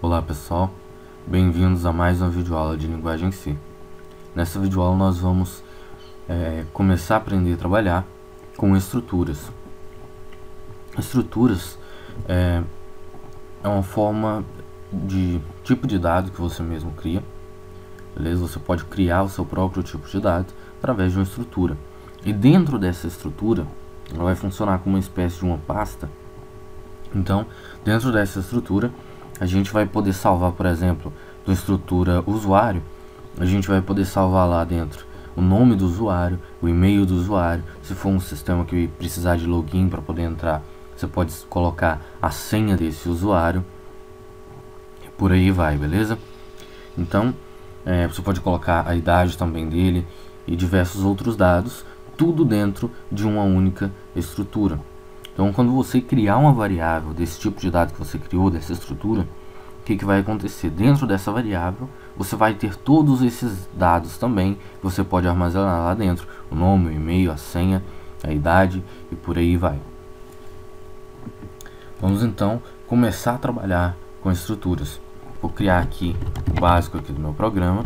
Olá pessoal, bem-vindos a mais uma videoaula de linguagem C. Nessa videoaula nós vamos começar a aprender a trabalhar com estruturas. Estruturas é uma forma de tipo de dado que você mesmo cria, beleza? Você pode criar o seu próprio tipo de dado através de uma estrutura. E dentro dessa estrutura, ela vai funcionar como uma espécie de uma pasta. Então, dentro dessa estrutura, a gente vai poder salvar, por exemplo, da estrutura usuário, a gente vai poder salvar lá dentro o nome do usuário, o e-mail do usuário. Se for um sistema que precisar de login para poder entrar, você pode colocar a senha desse usuário e por aí vai, beleza? Então, você pode colocar a idade também dele e diversos outros dados, tudo dentro de uma única estrutura. Então, quando você criar uma variável desse tipo de dado que você criou, dessa estrutura, o que vai acontecer? Dentro dessa variável, você vai ter todos esses dados também, que você pode armazenar lá dentro. O nome, o e-mail, a senha, a idade e por aí vai. Vamos então começar a trabalhar com estruturas. Vou criar aqui o básico aqui do meu programa.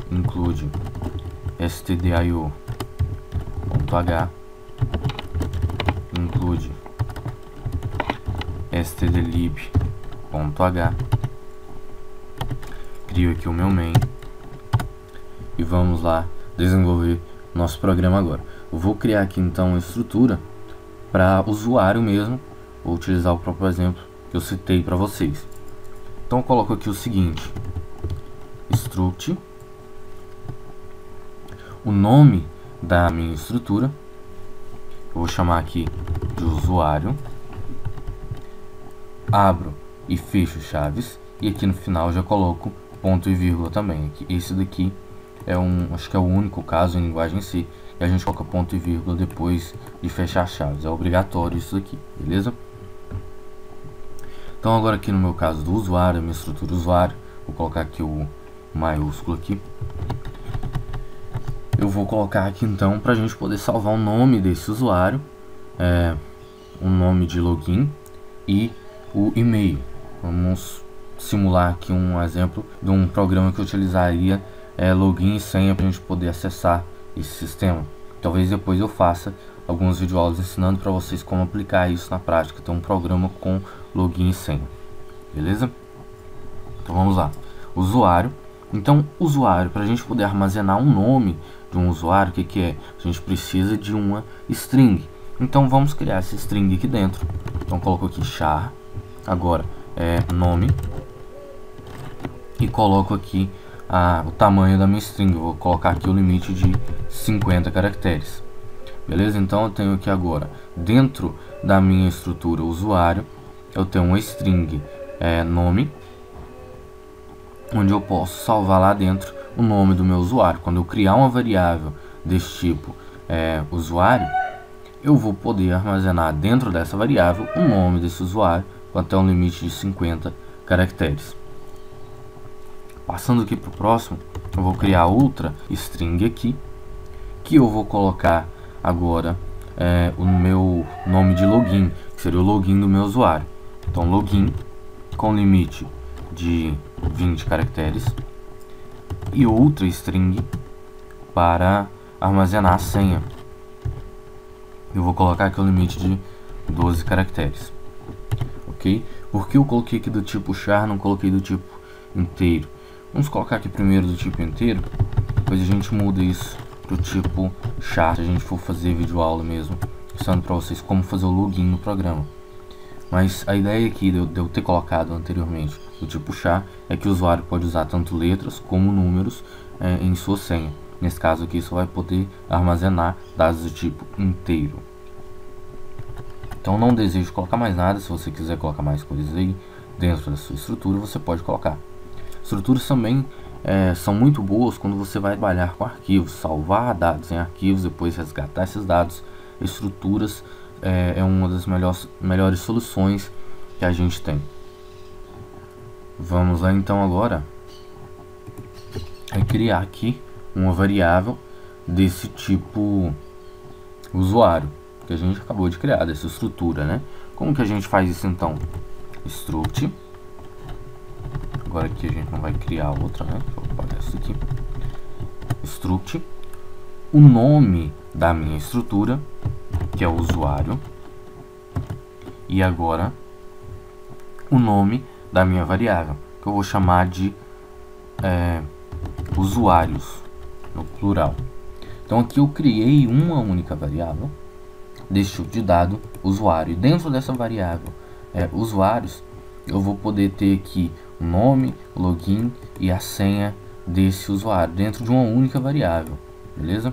Include stdio.h, include stdlib.h, crio aqui o meu main e vamos lá desenvolver nosso programa agora. Eu vou criar aqui então uma estrutura para usuário mesmo, vou utilizar o próprio exemplo que eu citei para vocês. Então eu coloco aqui o seguinte: struct, o nome da minha estrutura, eu vou chamar aqui de usuário, abro e fecho chaves, e aqui no final já coloco ponto e vírgula também. Esse daqui acho que é o único caso em linguagem C que a gente coloca ponto e vírgula depois de fechar chaves. É obrigatório isso aqui, beleza? Então agora aqui no meu caso do usuário, a minha estrutura usuário, vou colocar aqui o maiúsculo aqui. Eu vou colocar aqui então para a gente poder salvar o nome desse usuário, o nome de login e o e-mail. Vamos simular aqui um exemplo de um programa que eu utilizaria login e senha para a gente poder acessar esse sistema. Talvez depois eu faça algumas videoaulas ensinando para vocês como aplicar isso na prática. Tem um programa com login e senha, beleza? Então vamos lá, usuário. Então usuário, para a gente poder armazenar um nome de um usuário, o que é? A gente precisa de uma string. Então vamos criar essa string aqui dentro. Então coloco aqui char, agora nome, e coloco aqui o tamanho da minha string. Eu vou colocar aqui o limite de 50 caracteres, beleza? Então eu tenho aqui agora, dentro da minha estrutura usuário, eu tenho uma string nome, onde eu posso salvar lá dentro o nome do meu usuário. Quando eu criar uma variável desse tipo usuário, eu vou poder armazenar dentro dessa variável o nome desse usuário até um limite de 50 caracteres. Passando aqui para o próximo, eu vou criar outra string aqui, que eu vou colocar agora o meu nome de login, que seria o login do meu usuário. Então login com limite de 20 caracteres e outra string para armazenar a senha. Eu vou colocar aqui o limite de 12 caracteres, ok? Porque eu coloquei aqui do tipo char, não coloquei do tipo inteiro. Vamos colocar aqui primeiro do tipo inteiro, depois a gente muda isso pro tipo char, se a gente for fazer videoaula mesmo, ensinando para vocês como fazer o login no programa. Mas a ideia aqui de eu ter colocado anteriormente do tipo char é que o usuário pode usar tanto letras como números em sua senha. Nesse caso aqui só vai poder armazenar dados do tipo inteiro. Então não desejo colocar mais nada. Se você quiser colocar mais coisas aí dentro da sua estrutura, você pode colocar. Estruturas também são muito boas quando você vai trabalhar com arquivos, salvar dados em arquivos, depois resgatar esses dados. Estruturas é uma das melhores soluções que a gente tem. Vamos lá então agora criar aqui uma variável desse tipo usuário que a gente acabou de criar, dessa estrutura, né? Como que a gente faz isso então? Struct agora aqui a gente não vai criar outra, né? Vou apagar isso aqui. Struct, o nome da minha estrutura, que é o usuário, e agora o nome da minha variável, que eu vou chamar de usuários, no plural. Então aqui eu criei uma única variável desse tipo de dado, usuário, e dentro dessa variável usuários, eu vou poder ter aqui o nome, o login e a senha desse usuário dentro de uma única variável, beleza?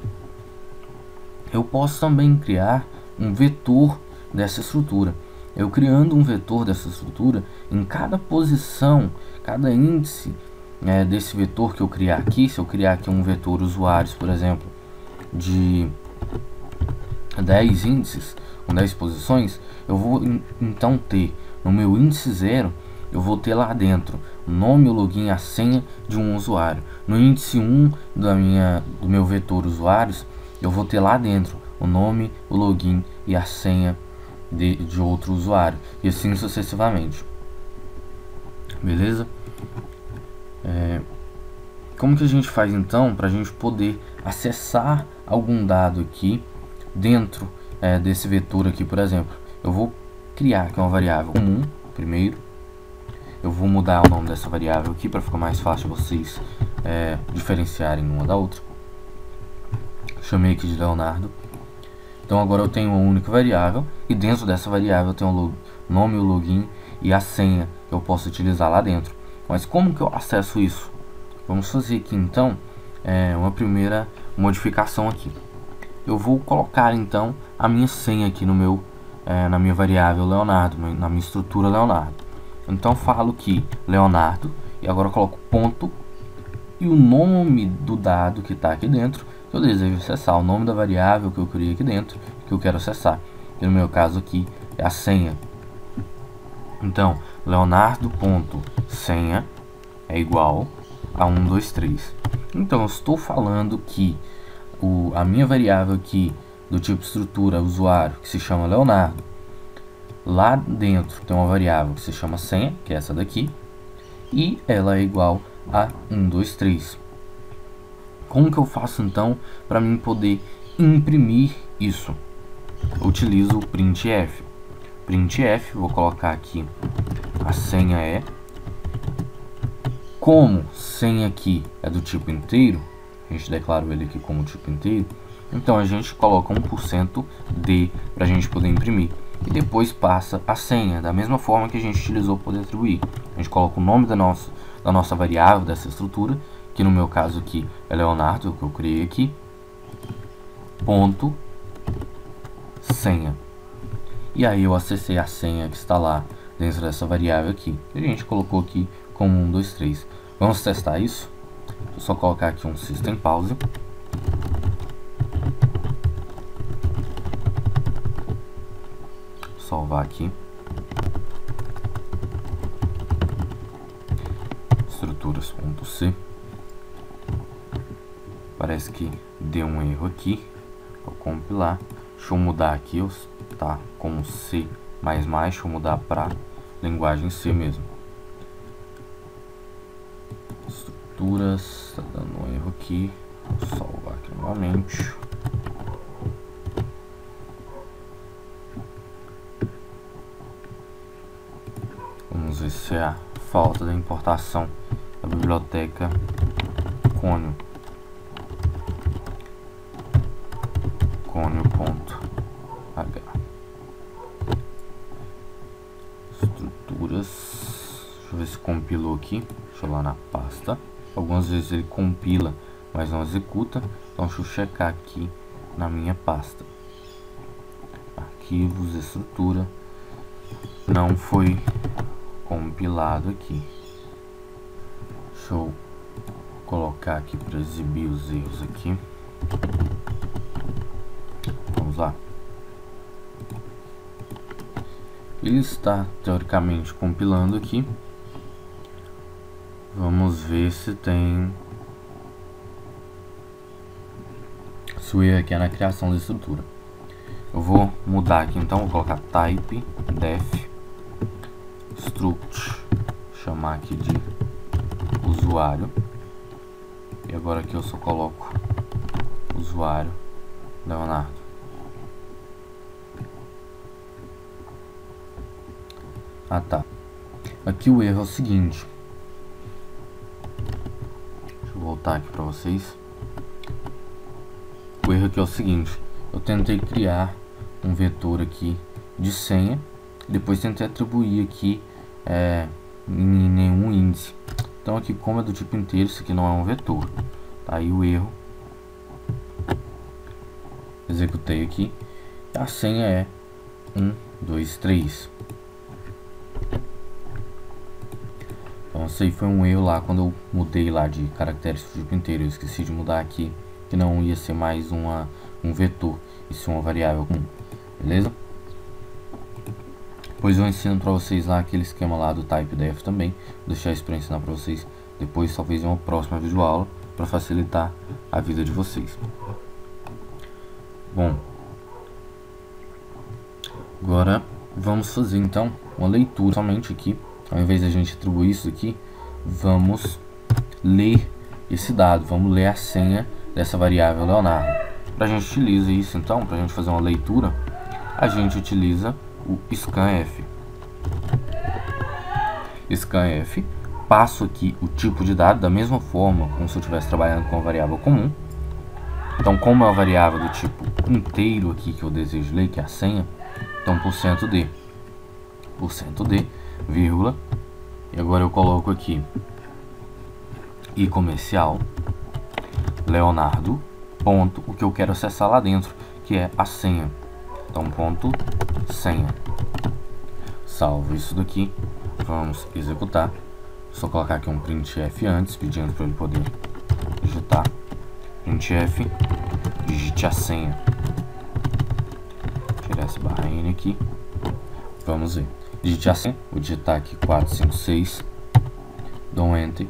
Eu posso também criar um vetor dessa estrutura. Eu criando um vetor dessa estrutura, em cada posição, cada índice desse vetor que eu criar aqui, se eu criar aqui um vetor usuários, por exemplo, de 10 índices, com 10 posições, eu vou então ter no meu índice 0, eu vou ter lá dentro o nome, o login e a senha de um usuário. No índice 1 do meu vetor usuários, eu vou ter lá dentro o nome, o login e a senha de outro usuário, e assim sucessivamente. Beleza? Como que a gente faz então para a gente poder acessar algum dado aqui dentro desse vetor aqui? Por exemplo, eu vou criar aqui uma variável comum primeiro. Eu vou mudar o nome dessa variável aqui para ficar mais fácil vocês diferenciarem uma da outra. Chamei aqui de Leonardo. Então agora eu tenho uma única variável, e dentro dessa variável eu tenho o nome, o login e a senha que eu posso utilizar lá dentro. Mas como que eu acesso isso? Vamos fazer aqui então uma primeira modificação aqui. Eu vou colocar então a minha senha aqui no meu na minha variável Leonardo, na minha estrutura Leonardo. Então falo que Leonardo, e agora eu coloco ponto e o nome do dado que está aqui dentro, que eu desejo acessar, o nome da variável que eu criei aqui dentro, que eu quero acessar, que no meu caso aqui é a senha. Então Leonardo.senha é igual a 123. Então eu estou falando que a minha variável aqui do tipo estrutura usuário, que se chama Leonardo, lá dentro tem uma variável que se chama senha, que é essa daqui, e ela é igual a 123. Como que eu faço então para mim poder imprimir isso? Eu utilizo o printf. Printf, vou colocar aqui a senha como senha aqui é do tipo inteiro, a gente declara ele aqui como tipo inteiro, então a gente coloca 1% de para a gente poder imprimir. E depois passa a senha, da mesma forma que a gente utilizou para poder atribuir. A gente coloca o nome da nossa variável, dessa estrutura, que no meu caso aqui é Leonardo, que eu criei aqui, ponto, senha. E aí eu acessei a senha que está lá dentro dessa variável aqui, que a gente colocou aqui como 123. Vamos testar isso? Vou só colocar aqui um System Pause. Salvar aqui. Estruturas.c. Parece que deu um erro aqui ao compilar. Deixa eu mudar aqui, tá como C++, deixa eu mudar para linguagem C mesmo. Estruturas, tá dando um erro aqui. Vou salvar aqui novamente. Vamos ver se é a falta da importação da biblioteca Conio. Conio.h. Estruturas. Deixa eu ver se compilou aqui. Deixa eu lá na pasta. Algumas vezes ele compila, mas não executa. Então deixa eu checar aqui na minha pasta. Arquivos, estrutura. Não foi compilado aqui. Deixa eu colocar aqui para exibir os erros aqui. Vamos lá. Ele está teoricamente compilando aqui. Vamos ver se tem o erro aqui é na criação da estrutura. Eu vou mudar aqui então, vou colocar type def struct, chamar aqui de usuário. E agora aqui eu só coloco usuário Leonardo. Ah, tá. Aqui o erro é o seguinte. Deixa eu voltar aqui para vocês. O erro aqui é o seguinte. Eu tentei criar um vetor aqui de senha. Depois tentei atribuir aqui em nenhum índice. Então aqui, como é do tipo inteiro, isso aqui não é um vetor. Tá aí o erro. Executei aqui. A senha é 1, 2, 3. Então isso aí foi um erro lá quando eu mudei lá de caracteres do tipo inteiro. Eu esqueci de mudar aqui, que não ia ser mais um vetor, e sim uma variável comum. Beleza? Depois eu ensino para vocês lá aquele esquema lá do typedef também. Vou deixar isso para ensinar para vocês depois, talvez em uma próxima videoaula, para facilitar a vida de vocês. Bom, agora vamos fazer então uma leitura somente aqui. Ao invés de a gente atribuir isso aqui, vamos ler esse dado, vamos ler a senha dessa variável Leonardo. Para a gente utiliza isso então, para a gente fazer uma leitura, a gente utiliza o scanf. Scanf, passo aqui o tipo de dado da mesma forma como se eu estivesse trabalhando com uma variável comum. Então, como é uma variável do tipo inteiro aqui que eu desejo ler, que é a senha, então %d, vírgula, e agora eu coloco aqui e comercial Leonardo, ponto, o que eu quero acessar lá dentro, que é a senha. Então, ponto senha. Salvo isso daqui, vamos executar. Só colocar aqui um printf antes, pedindo para ele poder digitar. Printf, digite a senha. Tirar esse barra N aqui. Vamos ver. Digite a senha, vou digitar aqui 456, dou um enter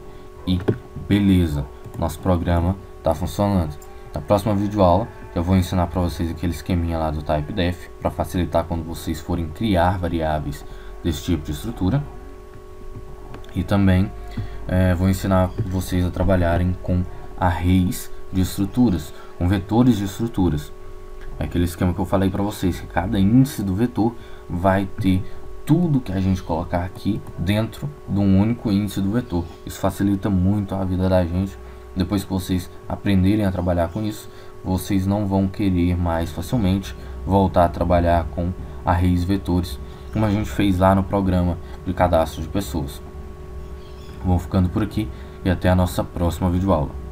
e beleza, nosso programa está funcionando. Na próxima videoaula eu vou ensinar para vocês aquele esqueminha lá do typedef para facilitar quando vocês forem criar variáveis desse tipo de estrutura. E também vou ensinar vocês a trabalharem com arrays de estruturas, com vetores de estruturas. É aquele esquema que eu falei para vocês, que cada índice do vetor vai ter tudo que a gente colocar aqui dentro de um único índice do vetor. Isso facilita muito a vida da gente. Depois que vocês aprenderem a trabalhar com isso, vocês não vão querer mais facilmente voltar a trabalhar com arrays vetores, como a gente fez lá no programa de cadastro de pessoas. Vou ficando por aqui e até a nossa próxima videoaula.